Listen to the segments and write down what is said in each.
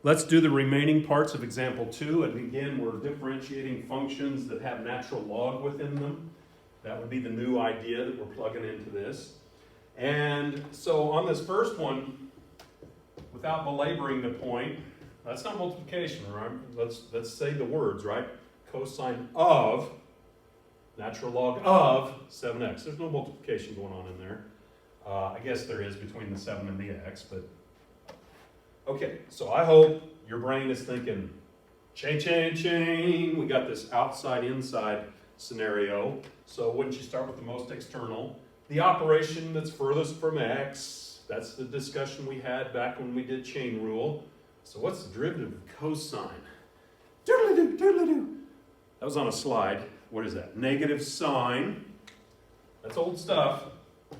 let's do the remaining parts of example 2. And again, we're differentiating functions that have natural log within them. That would be the new idea that we're plugging into this. And so on this first one, without belaboring the point, that's not multiplication, right? Let's say the words, right? Cosine of natural log of 7x. There's no multiplication going on in there. I guess there is between the 7 and the x, but okay. So I hope your brain is thinking, chain. We got this outside-inside scenario. So wouldn't you start with the most external? The operation that's furthest from x, that's the discussion we had back when we did chain rule. So what's the derivative of cosine? Doodly-doo, doodly-doo. That was on a slide. What is that? Negative sine. That's old stuff.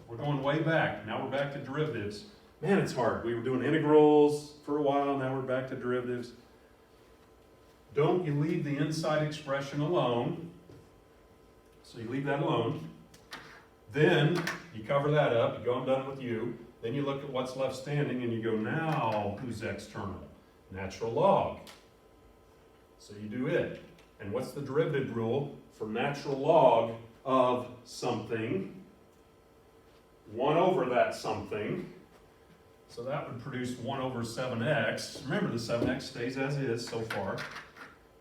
We're going way back. Now we're back to derivatives. Man, it's hard. We were doing integrals for a while. Now we're back to derivatives. Don't you leave the inside expression alone. So you leave that alone. Then you cover that up. You go, I'm done with you. Then you look at what's left standing and you go, now who's external? Natural log. So you do it. And what's the derivative rule for natural log of something? 1 over that something. So that would produce 1 over 7x. Remember, the 7x stays as is so far.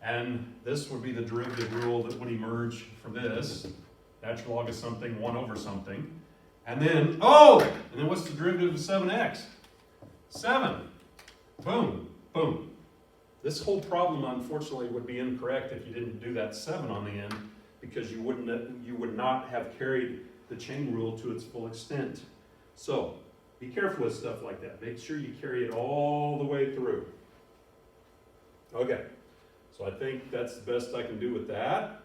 And this would be the derivative rule that would emerge for this. Natural log of something, 1 over something. And then, and then what's the derivative of 7x? 7. Boom, boom. This whole problem, unfortunately, would be incorrect if you didn't do that 7 on the end, because you would not have carried the chain rule to its full extent. So, be careful with stuff like that. Make sure you carry it all the way through. Okay, so I think that's the best I can do with that.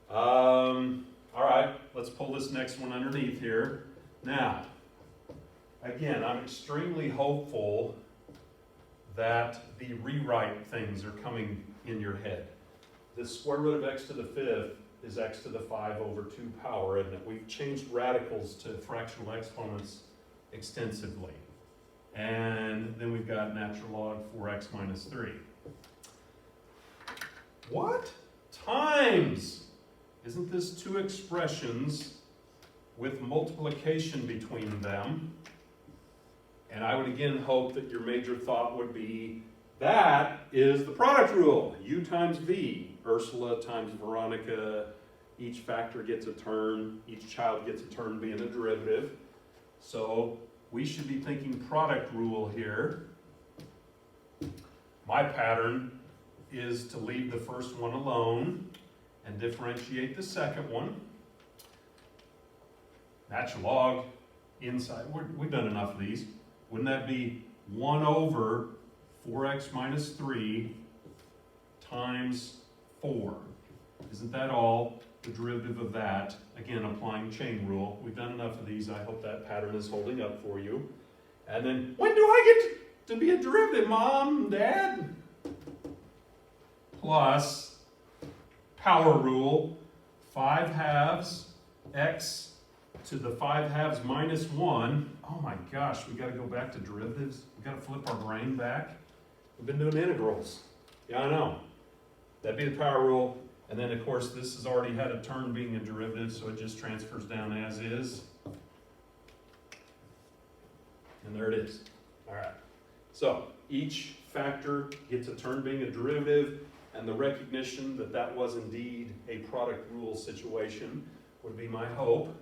All right, let's pull this next one underneath here. Now, again, I'm extremely hopeful that the rewrite things are coming in your head. The square root of x to the 5th is x to the 5 over 2 power, and that we've changed radicals to fractional exponents extensively. And then we've got natural log 4x minus 3. What? Times! Isn't this two expressions with multiplication between them? And I would again hope that your major thought would be, that is the product rule. U times V. Ursula times Veronica. Each factor gets a term. Each child gets a term being a derivative. So we should be thinking product rule here. My pattern is to leave the first one alone and differentiate the second one. Natural log inside. We've done enough of these. Wouldn't that be 1 over 4x minus 3 times 4? Isn't that all the derivative of that? Again, applying chain rule. We've done enough of these. I hope that pattern is holding up for you. And then, when do I get to be a derivative, Mom, Dad? Plus power rule, 5 halves x to the 5 halves minus 1. Oh my gosh, we got to go back to derivatives. We got to flip our brain back. We've been doing integrals. Yeah, I know. That'd be the power rule. And then, of course, this has already had a term being a derivative, so it just transfers down as is. And there it is. All right. So each factor gets a term being a derivative, and the recognition that that was indeed a product rule situation would be my hope.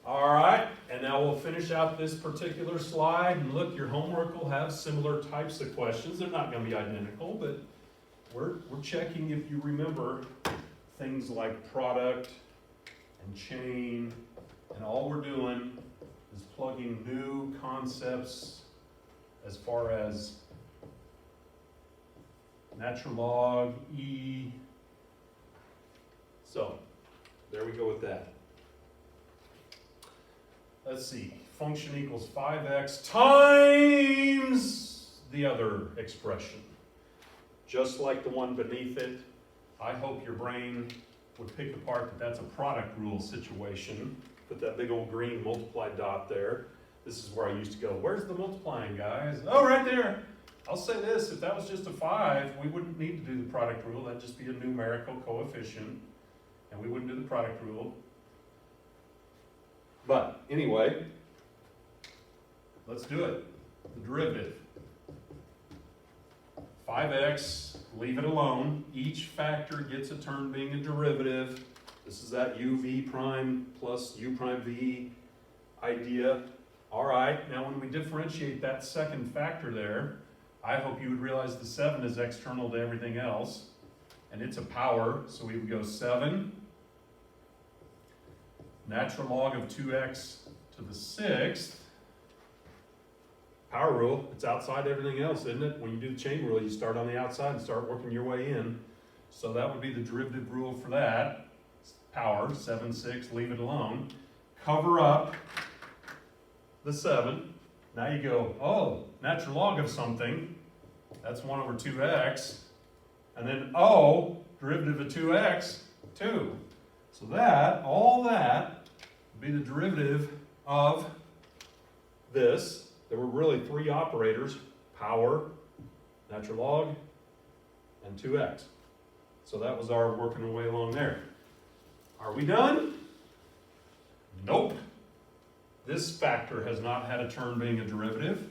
All right, and now we'll finish out this particular slide. And look, your homework will have similar types of questions. They're not going to be identical, but we're checking if you remember things like product and chain. And all we're doing is plugging new concepts as far as natural log, E. So, there we go with that. Let's see, function equals 5x times the other expression. Just like the one beneath it, I hope your brain would pick apart that that's a product rule situation. Put that big old green multiply dot there. This is where I used to go, where's the multiplying, guys? Oh, right there. I'll say this, if that was just a 5, we wouldn't need to do the product rule. That'd just be a numerical coefficient, and we wouldn't do the product rule. But anyway, let's do it. The derivative. 5x, leave it alone. Each factor gets a term being a derivative. This is that uv prime plus u prime v idea. All right, now when we differentiate that second factor there, I hope you would realize the 7 is external to everything else, and it's a power, so we would go 7 natural log of 2x to the 6th. Power rule, it's outside everything else, isn't it? When you do the chain rule, you start on the outside and start working your way in. So that would be the derivative rule for that. Power, 7, 6, leave it alone. Cover up the 7. Now you go, oh, natural log of something, that's 1 over 2x. And then, oh, derivative of 2x, 2. So that, all that, would be the derivative of this. There were really 3 operators, power, natural log, and 2x. So that was our working our way along there. Are we done? Nope. This factor has not had a term being a derivative.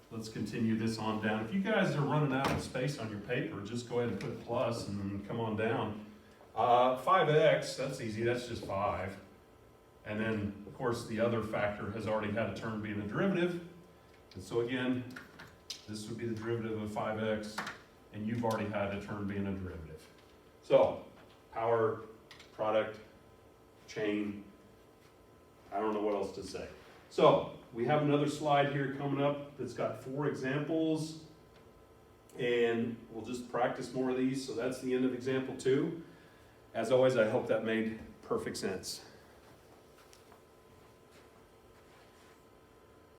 Let's continue this on down. If you guys are running out of space on your paper, just go ahead and put plus and come on down. 5x, that's easy, that's just 5. And then, of course, the other factor has already had a term being a derivative. And so again, this would be the derivative of 5x, and you've already had a term being a derivative. So, power, product, chain, I don't know what else to say. So, we have another slide here coming up that's got 4 examples, and we'll just practice more of these. So that's the end of example 2. As always, I hope that made perfect sense.